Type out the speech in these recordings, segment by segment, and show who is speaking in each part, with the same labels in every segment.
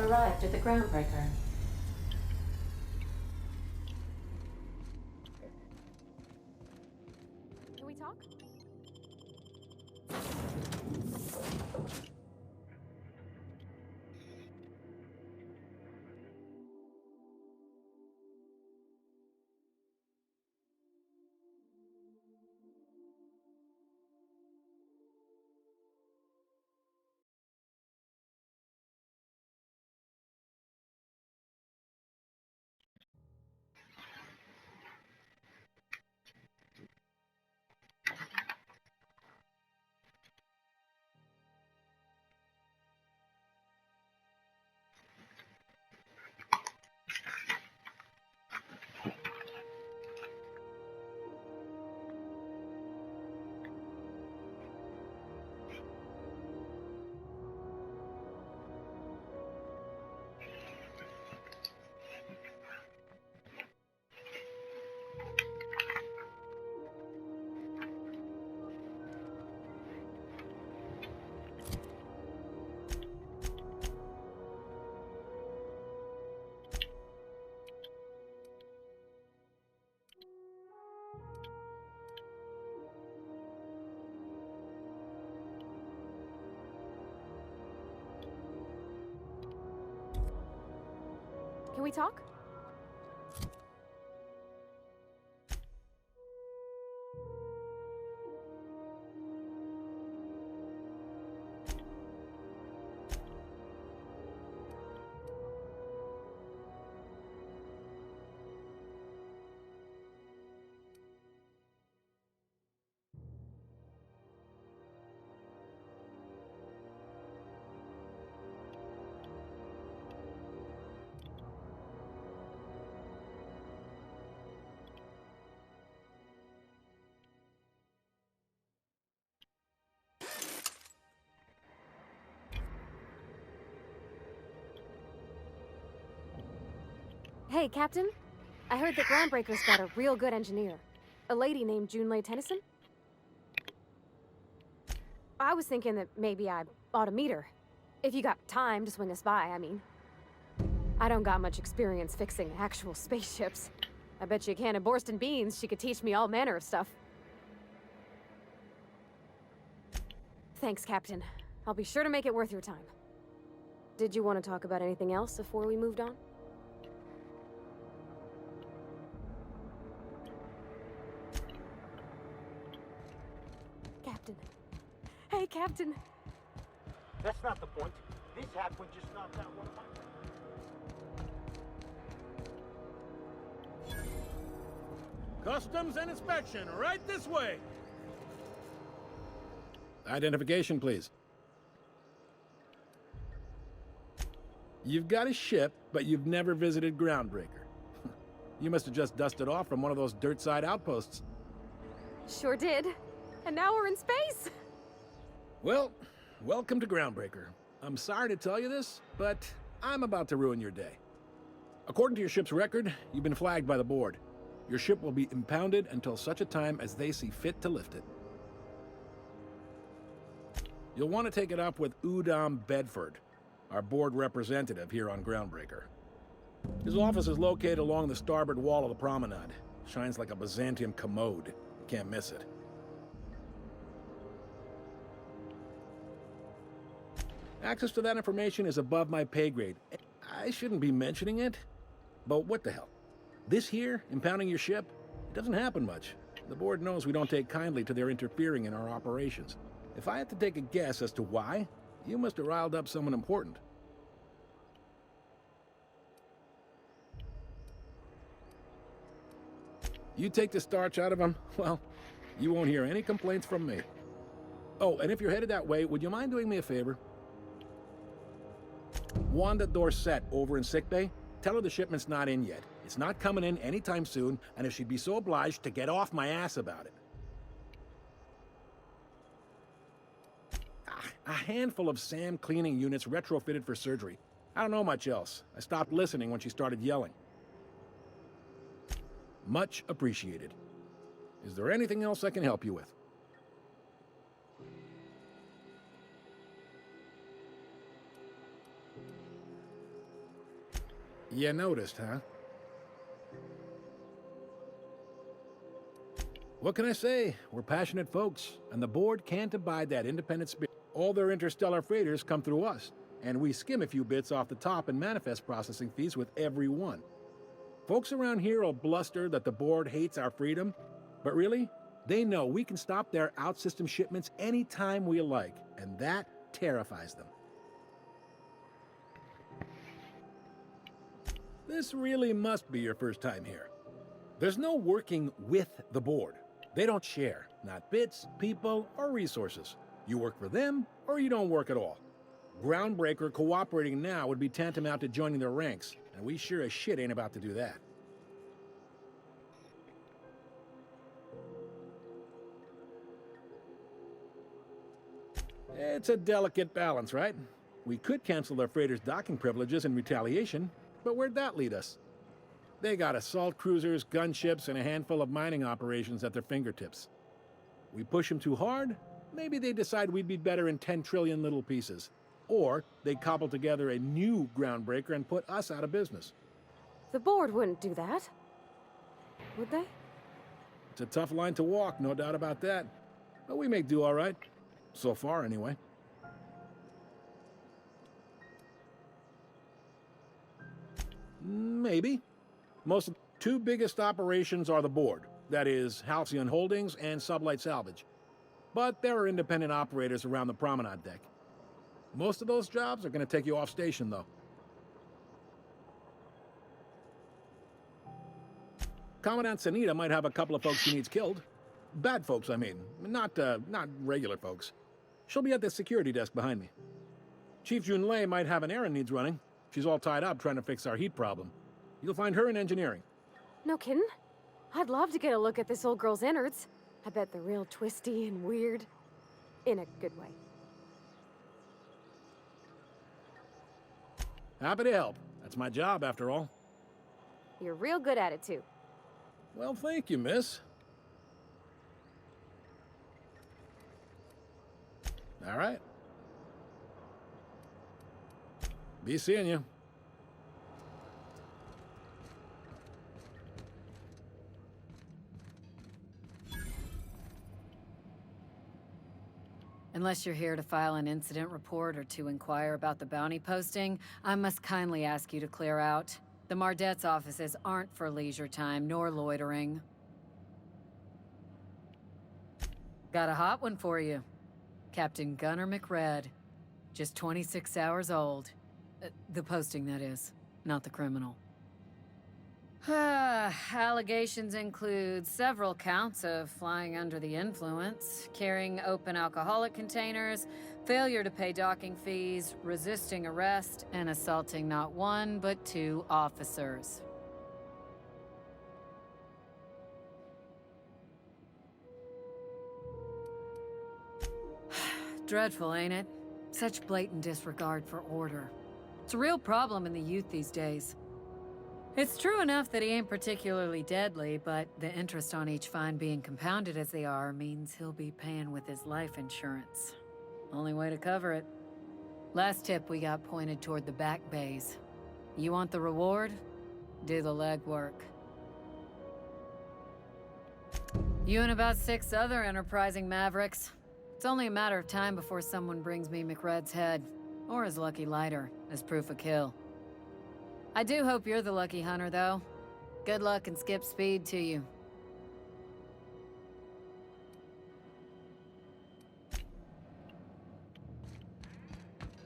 Speaker 1: arrived at the groundbreaker.
Speaker 2: Can we talk? Can we talk? Hey, Captain. I heard that Groundbreaker's got a real good engineer. A lady named Junlei Tennyson. I was thinking that maybe I ought to meet her. If you got time to swing us by, I mean. I don't got much experience fixing actual spaceships. I bet you a can of Borston beans she could teach me all manner of stuff. Thanks, Captain. I'll be sure to make it worth your time. Did you want to talk about anything else before we moved on? Captain. Hey, Captain.
Speaker 3: That's not the point. This halfway just knocked out one of my...
Speaker 4: Customs and inspection, right this way.
Speaker 5: Identification, please. You've got a ship, but you've never visited Groundbreaker. You must have just dusted off from one of those dirt-side outposts.
Speaker 2: Sure did. And now we're in space!
Speaker 5: Well, welcome to Groundbreaker. I'm sorry to tell you this, but I'm about to ruin your day. According to your ship's record, you've been flagged by the board. Your ship will be impounded until such a time as they see fit to lift it. You'll want to take it up with Udom Bedford, our board representative here on Groundbreaker. His office is located along the starboard wall of the promenade. Shines like a Byzantium commode. You can't miss it. Access to that information is above my pay grade. I shouldn't be mentioning it, but what the hell? This here, impounding your ship, it doesn't happen much. The board knows we don't take kindly to their interfering in our operations. If I had to take a guess as to why, you must have riled up someone important. You take the starch out of them, well, you won't hear any complaints from me. Oh, and if you're headed that way, would you mind doing me a favor? Wanda Dorset over in sickbay, tell her the shipment's not in yet. It's not coming in anytime soon, and if she'd be so obliged to get off my ass about it. A handful of SAM cleaning units retrofitted for surgery. I don't know much else. I stopped listening when she started yelling. Much appreciated. Is there anything else I can help you with? You noticed, huh? What can I say? We're passionate folks, and the board can't abide that independent spirit. All their interstellar freighters come through us, and we skim a few bits off the top and manifest processing fees with every one. Folks around here will bluster that the board hates our freedom, but really, they know we can stop their out-system shipments anytime we like, and that terrifies them. This really must be your first time here. There's no working with the board. They don't share, not bits, people, or resources. You work for them, or you don't work at all. Groundbreaker cooperating now would be tantamount to joining their ranks, and we sure as shit ain't about to do that. It's a delicate balance, right? We could cancel their freighters' docking privileges in retaliation, but where'd that lead us? They got assault cruisers, gunships, and a handful of mining operations at their fingertips. We push them too hard, maybe they decide we'd be better in 10 trillion little pieces. Or they cobble together a new groundbreaker and put us out of business.
Speaker 2: The board wouldn't do that. Would they?
Speaker 5: It's a tough line to walk, no doubt about that. But we make do all right. So far, anyway. Maybe. Most of the two biggest operations are the board. That is, Halcyon Holdings and Sublight Salvage. But there are independent operators around the promenade deck. Most of those jobs are going to take you off station, though. Commandant Sanita might have a couple of folks she needs killed. Bad folks, I mean. Not regular folks. She'll be at the security desk behind me. Chief Junlei might have an errand needs running. She's all tied up trying to fix our heat problem. You'll find her in engineering.
Speaker 2: No kidding? I'd love to get a look at this old girl's innards. I bet they're real twisty and weird. In a good way.
Speaker 5: Happy to help. That's my job, after all.
Speaker 2: You're real good at it, too.
Speaker 5: Well, thank you, miss. All right. Be seeing you.
Speaker 1: Unless you're here to file an incident report or to inquire about the bounty posting, I must kindly ask you to clear out. The Mardet's offices aren't for leisure time nor loitering. Got a hot one for you. Captain Gunnar McRed. Just 26 hours old. The posting, that is, not the criminal. Allegations include several counts of flying under the influence, carrying open alcoholic containers, failure to pay docking fees, resisting arrest, and assaulting not one but two officers. Dreadful, ain't it? Such blatant disregard for order. It's a real problem in the youth these days. It's true enough that he ain't particularly deadly, but the interest on each fine being compounded as they are means he'll be paying with his life insurance. Only way to cover it. Last tip we got pointed toward the back bays. You want the reward? Do the legwork. You and about 6 other enterprising mavericks. It's only a matter of time before someone brings me McRed's head, or his lucky lighter, as proof of kill. I do hope you're the lucky hunter, though. Good luck and skip speed to you.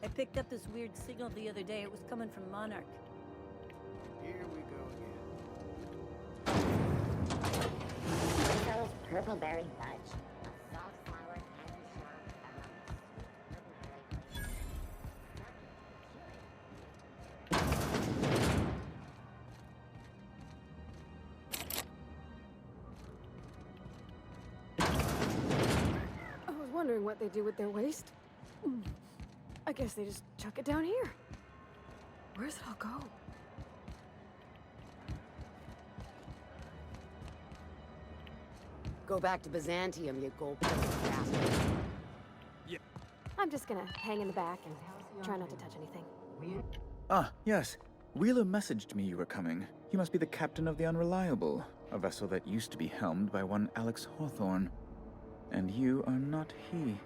Speaker 6: I picked up this weird signal the other day. It was coming from Monarch.
Speaker 3: Here we go again.
Speaker 7: Those purple berry fudge. A salt flour candy
Speaker 2: I was wondering what they do with their waste. I guess they just chuck it down here. Where's it all go?
Speaker 8: Go back to Byzantium, you gold-plated bastard.
Speaker 2: I'm just gonna hang in the back and try not to touch anything.
Speaker 9: Ah, yes. Wheeler messaged me you were coming. He must be the captain of the Unreliable, a vessel that used to be helmed by one Alex Hawthorne. And you are not he.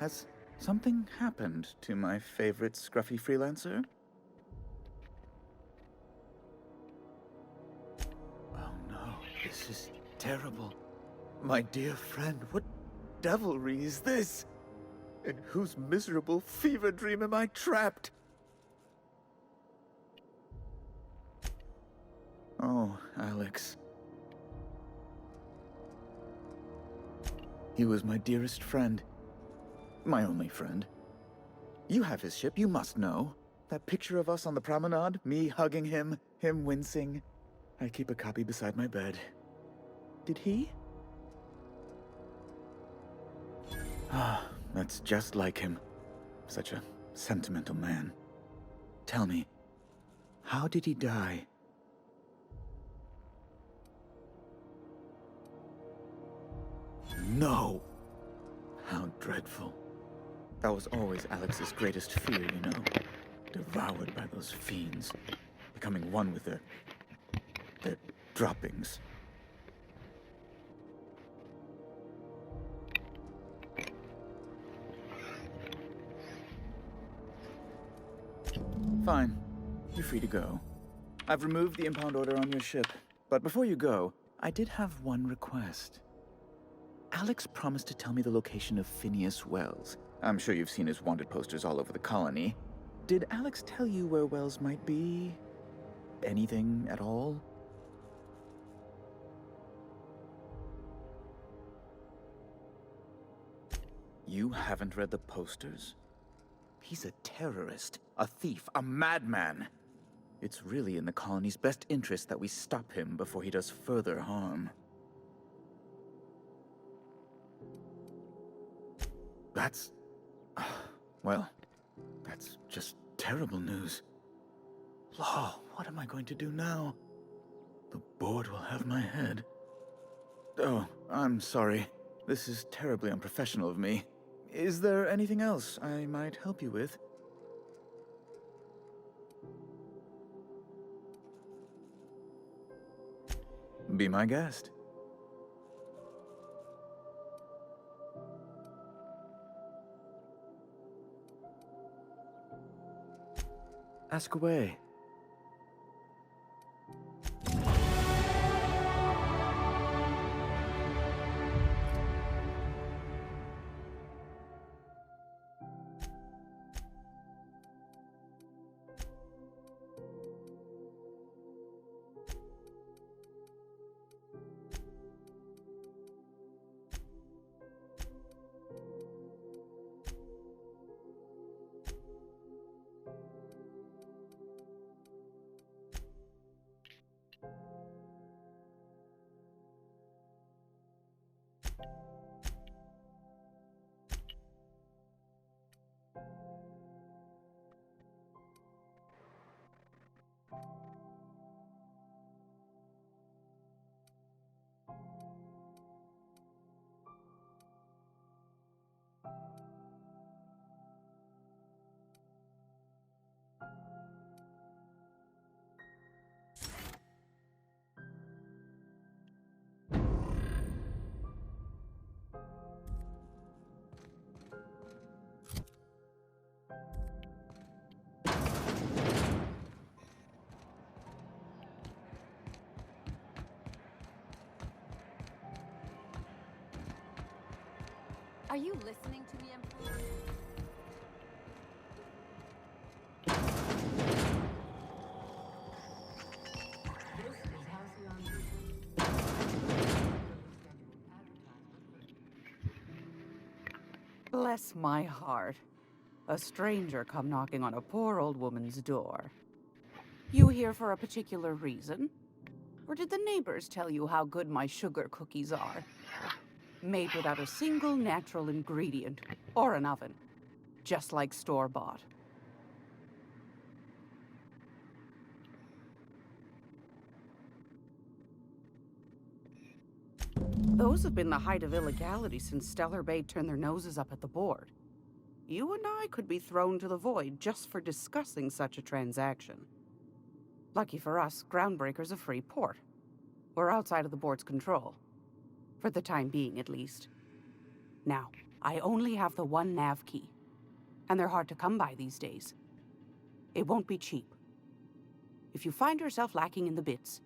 Speaker 9: Has something happened to my favorite scruffy freelancer? Oh no, this is terrible. My dear friend, what devilry is this? In whose miserable fever dream am I trapped? Oh, Alex. He was my dearest friend. My only friend. You have his ship, you must know. That picture of us on the promenade, me hugging him, him wincing. I keep a copy beside my bed. Did he? Ah, that's just like him. Such a sentimental man. Tell me, how did he die? No! How dreadful. That was always Alex's greatest fear, you know. Devoured by those fiends. Becoming one with their droppings. Fine. You're free to go. I've removed the impound order on your ship. But before you go, I did have one request. Alex promised to tell me the location of Phineas Wells. I'm sure you've seen his wanted posters all over the colony. Did Alex tell you where Wells might be? Anything at all? You haven't read the posters? He's a terrorist, a thief, a madman. It's really in the colony's best interest that we stop him before he does further harm. That's... well, that's just terrible news. Law, what am I going to do now? The board will have my head. Oh, I'm sorry. This is terribly unprofessional of me. Is there anything else I might help you with? Be my guest. Ask away.
Speaker 2: Are you listening to me, Emperor?
Speaker 10: Bless my heart. A stranger come knocking on a poor old woman's door. You here for a particular reason? Or did the neighbors tell you how good my sugar cookies are? Made without a single natural ingredient, or an oven. Just like store-bought. Those have been the height of illegality since Stellar Bay turned their noses up at the board. You and I could be thrown to the void just for discussing such a transaction. Lucky for us, Groundbreaker's a free port. We're outside of the board's control. For the time being, at least. Now, I only have the one nav key. And they're hard to come by these days. It won't be cheap. If you find yourself lacking in the bits,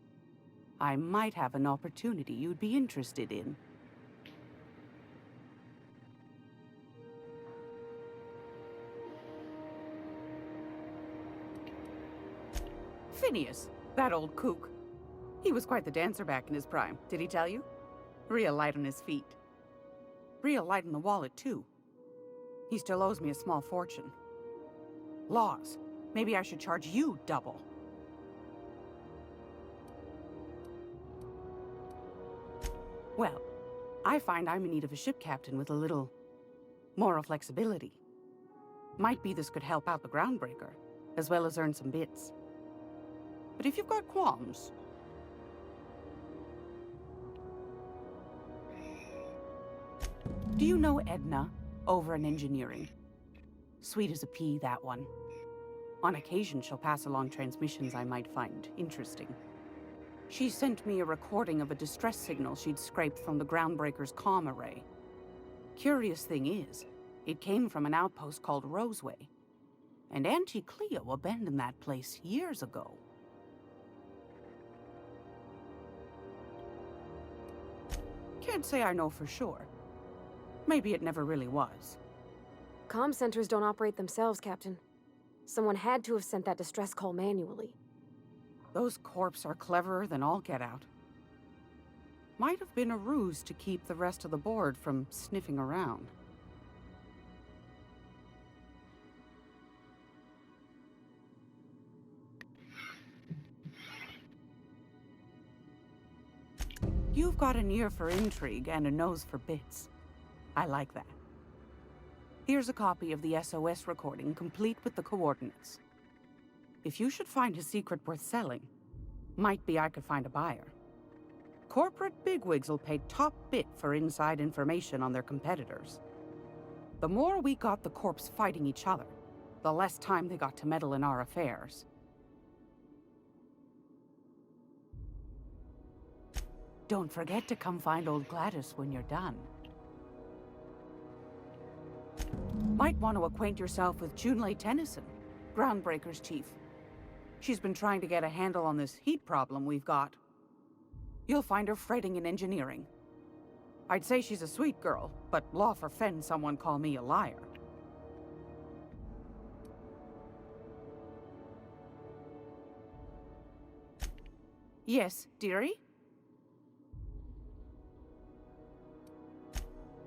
Speaker 10: I might have an opportunity you'd be interested in. Phineas, that old kook. He was quite the dancer back in his prime, did he tell you? Real light on his feet. Real light on the wallet, too. He still owes me a small fortune. Laws. Maybe I should charge you double. Well, I find I'm in need of a ship captain with a little moral flexibility. Might be this could help out the Groundbreaker, as well as earn some bits. But if you've got qualms... Do you know Edna, over in engineering? Sweet as a pea, that one. On occasion, she'll pass along transmissions I might find interesting. She sent me a recording of a distress signal she'd scraped from the Groundbreaker's comm array. Curious thing is, it came from an outpost called Roseway. And Auntie Cleo abandoned that place years ago. Can't say I know for sure. Maybe it never really was.
Speaker 2: Comm centers don't operate themselves, Captain. Someone had to have sent that distress call manually.
Speaker 10: Those corps are cleverer than all get out. Might have been a ruse to keep the rest of the board from sniffing around. You've got an ear for intrigue and a nose for bits. I like that. Here's a copy of the SOS recording, complete with the coordinates. If you should find a secret worth selling, might be I could find a buyer. Corporate bigwigs will pay top bit for inside information on their competitors. The more we got the corps fighting each other, the less time they got to meddle in our affairs. Don't forget to come find old Gladys when you're done. Might want to acquaint yourself with Junlei Tennyson, Groundbreaker's chief. She's been trying to get a handle on this heat problem we've got. You'll find her fretting in engineering. I'd say she's a sweet girl, but law forfend someone call me a liar. Yes, dearie?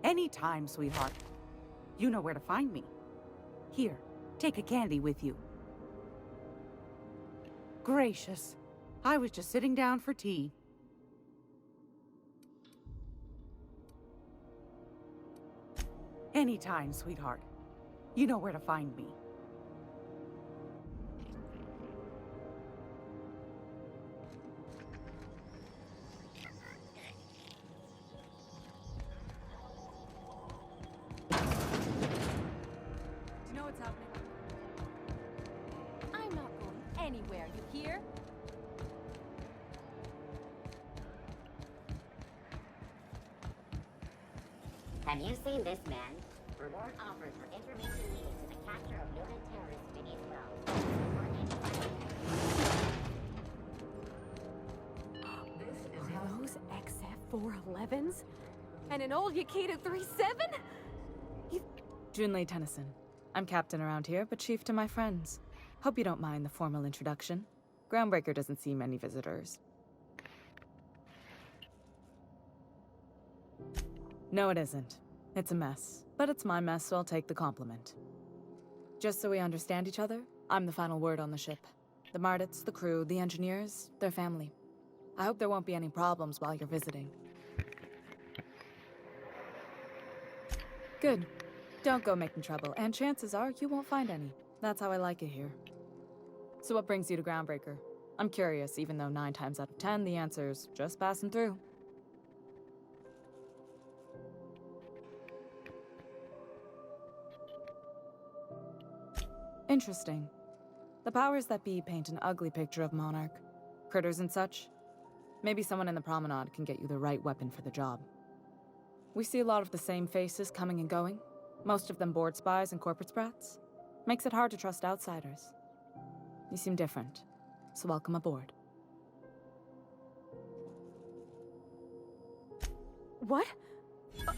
Speaker 10: Anytime, sweetheart. You know where to find me. Here, take a candy with you. Gracious. I was just sitting down for tea. Anytime, sweetheart. You know where to find me.
Speaker 2: Anywhere, you hear?
Speaker 7: Have you seen this man? Reward offered for information needed to the capture of noted terrorist Phineas Wells.
Speaker 2: Are those XF-411s? And an old Yakita 37?
Speaker 11: Junlei Tennyson. I'm captain around here, but chief to my friends. Hope you don't mind the formal introduction. Groundbreaker doesn't see many visitors. No, it isn't. It's a mess. But it's my mess, so I'll take the compliment. Just so we understand each other, I'm the final word on the ship. The Mardits, the crew, the engineers, their family. I hope there won't be any problems while you're visiting. Good. Don't go making trouble, and chances are you won't find any. That's how I like it here. So what brings you to Groundbreaker? I'm curious, even though 9 times out of 10 the answer's just passing through. Interesting. The powers that be paint an ugly picture of Monarch. Critters and such. Maybe someone in the promenade can get you the right weapon for the job. We see a lot of the same faces coming and going. Most of them board spies and corporate sprats. Makes it hard to trust outsiders. You seem different, so welcome aboard.
Speaker 2: What?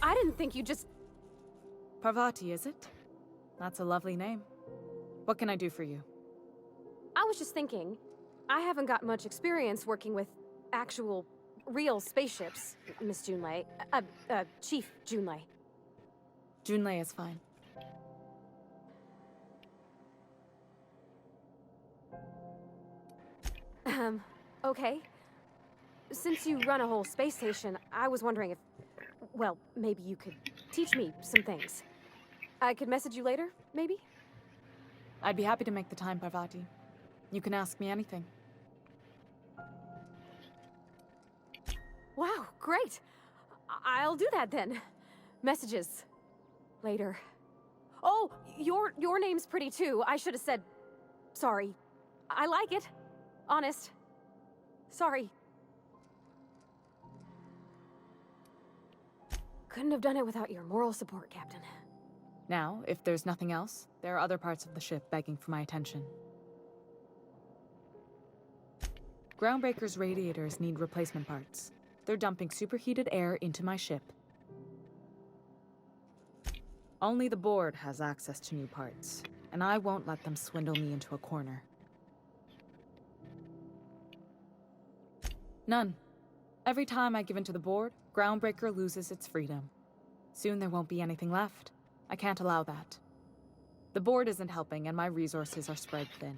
Speaker 2: I didn't think you just...
Speaker 11: Parvati, is it? That's a lovely name. What can I do for you?
Speaker 2: I was just thinking, I haven't got much experience working with actual, real spaceships, Miss Junlei. Chief Junlei.
Speaker 11: Junlei is fine.
Speaker 2: Okay. Since you run a whole space station, I was wondering if, well, maybe you could teach me some things. I could message you later, maybe?
Speaker 11: I'd be happy to make the time, Parvati. You can ask me anything.
Speaker 2: Wow, great! I'll do that then. Messages. Later. Oh, your name's pretty too. I should have said... Sorry. I like it. Honest. Sorry. Couldn't have done it without your moral support, Captain.
Speaker 11: Now, if there's nothing else, there are other parts of the ship begging for my attention. Groundbreaker's radiators need replacement parts. They're dumping superheated air into my ship. Only the board has access to new parts, and I won't let them swindle me into a corner. None. Every time I give in to the board, Groundbreaker loses its freedom. Soon there won't be anything left. I can't allow that. The board isn't helping, and my resources are spread thin.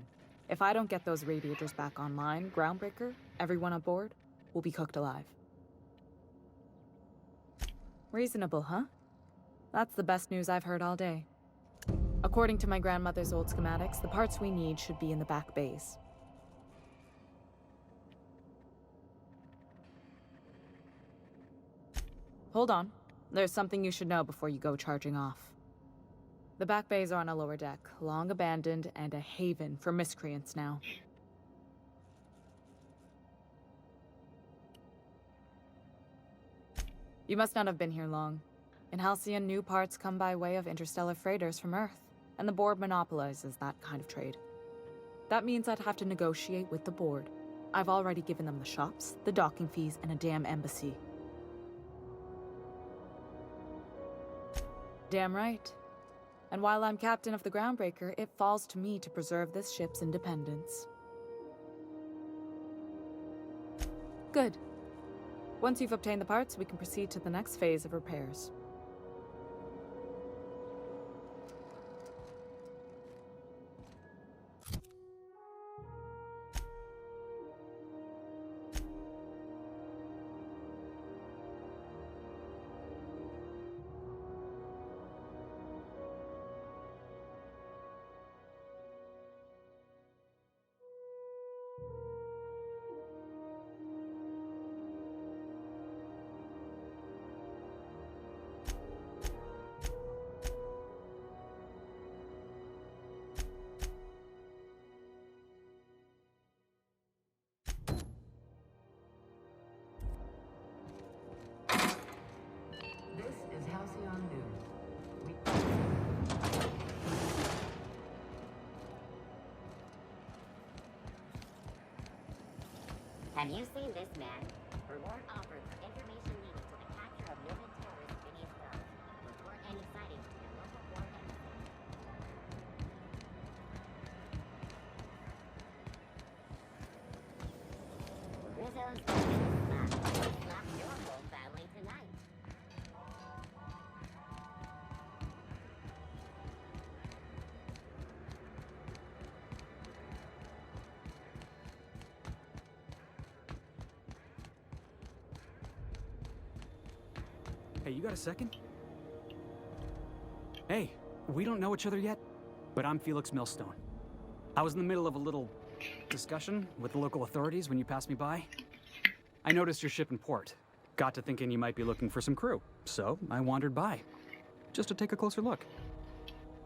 Speaker 11: If I don't get those radiators back online, Groundbreaker, everyone aboard, will be cooked alive. Reasonable, huh? That's the best news I've heard all day. According to my grandmother's old schematics, the parts we need should be in the back bays. Hold on. There's something you should know before you go charging off. The back bays are on a lower deck, long abandoned and a haven for miscreants now. You must not have been here long. In Halcyon, new parts come by way of interstellar freighters from Earth, and the board monopolizes that kind of trade. That means I'd have to negotiate with the board. I've already given them the shops, the docking fees, and a damn embassy. Damn right. And while I'm captain of the Groundbreaker, it falls to me to preserve this ship's independence. Good. Once you've obtained the parts, we can proceed to the next phase of repairs.
Speaker 7: Have you seen this man? Reward offered for information leading to the capture of noted terrorist Phineas Wells. Report any sightings to your local war embassy. Rizzo's slap your whole family tonight.
Speaker 12: Hey, you got a second? Hey, we don't know each other yet, but I'm Felix Millstone. I was in the middle of a little discussion with the local authorities when you passed me by. I noticed your ship in port. Got to thinking you might be looking for some crew, so I wandered by, just to take a closer look.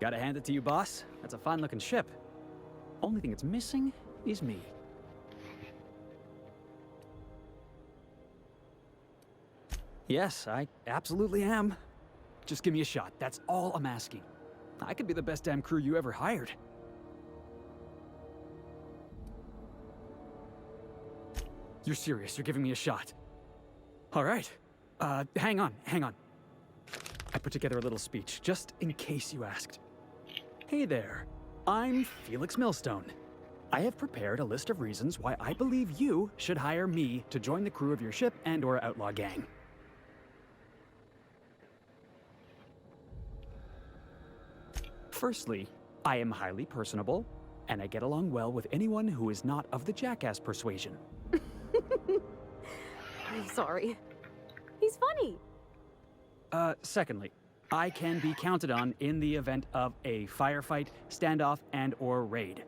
Speaker 12: Gotta hand it to you, boss. That's a fine-looking ship. Only thing it's missing is me. Yes, I absolutely am. Just give me a shot. That's all I'm asking. I could be the best damn crew you ever hired. You're serious? You're giving me a shot? All right. Hang on. I put together a little speech, just in case you asked. Hey there. I'm Felix Millstone. I have prepared a list of reasons why I believe you should hire me to join the crew of your ship and/or outlaw gang. Firstly, I am highly personable, and I get along well with anyone who is not of the jackass persuasion.
Speaker 2: I'm sorry. He's funny.
Speaker 12: Secondly, I can be counted on in the event of a firefight, standoff, and/or raid.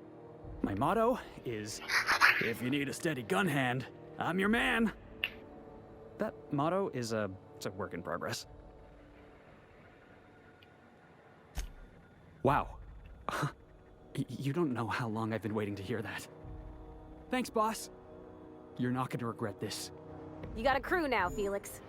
Speaker 12: My motto is, if you need a steady gun hand, I'm your man. That motto is it's a work in progress. Wow. You don't know how long I've been waiting to hear that. Thanks, boss. You're not going to regret this.
Speaker 2: You got a crew now, Felix.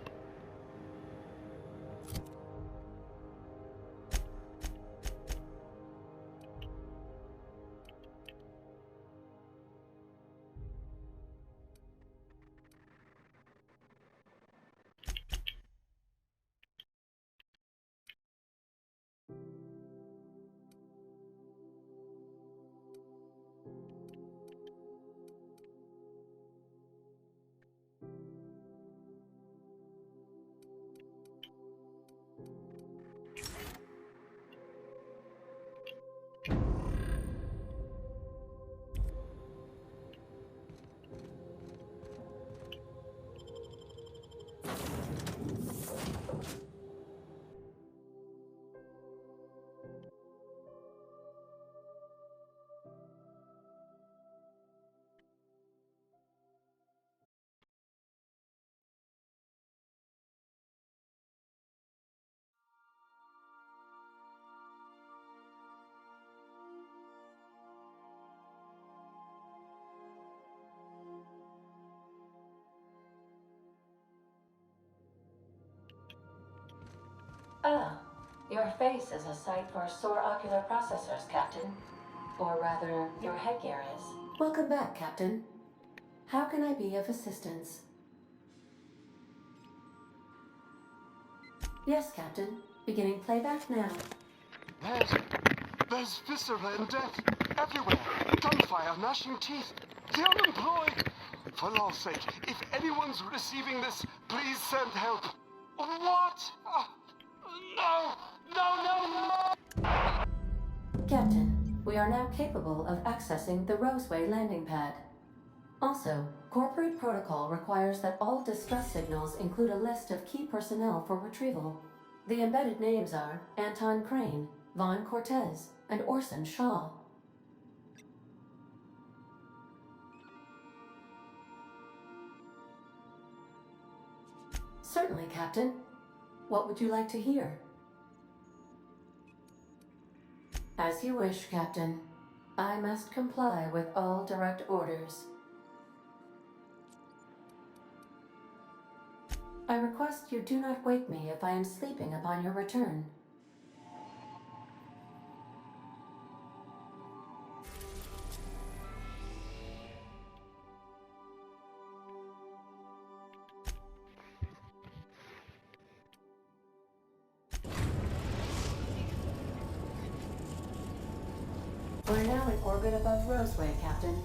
Speaker 13: Ah, your face is a sight for sore ocular processors, Captain. Or rather, your headgear is. Welcome back, Captain. How can I be of assistance? Yes, Captain. Beginning playback now.
Speaker 14: There's viscera and death everywhere. Gunfire, gnashing teeth. The unemployed. For law's sake, if anyone's receiving this, please send help. What? No!
Speaker 13: Captain, we are now capable of accessing the Roseway landing pad. Also, corporate protocol requires that all distress signals include a list of key personnel for retrieval. The embedded names are Anton Crane, Vaughn Cortez, and Orson Shaw. Certainly, Captain. What would you like to hear? As you wish, Captain. I must comply with all direct orders. I request you do not wake me if I am sleeping upon your return. We're now in orbit above Roseway, Captain.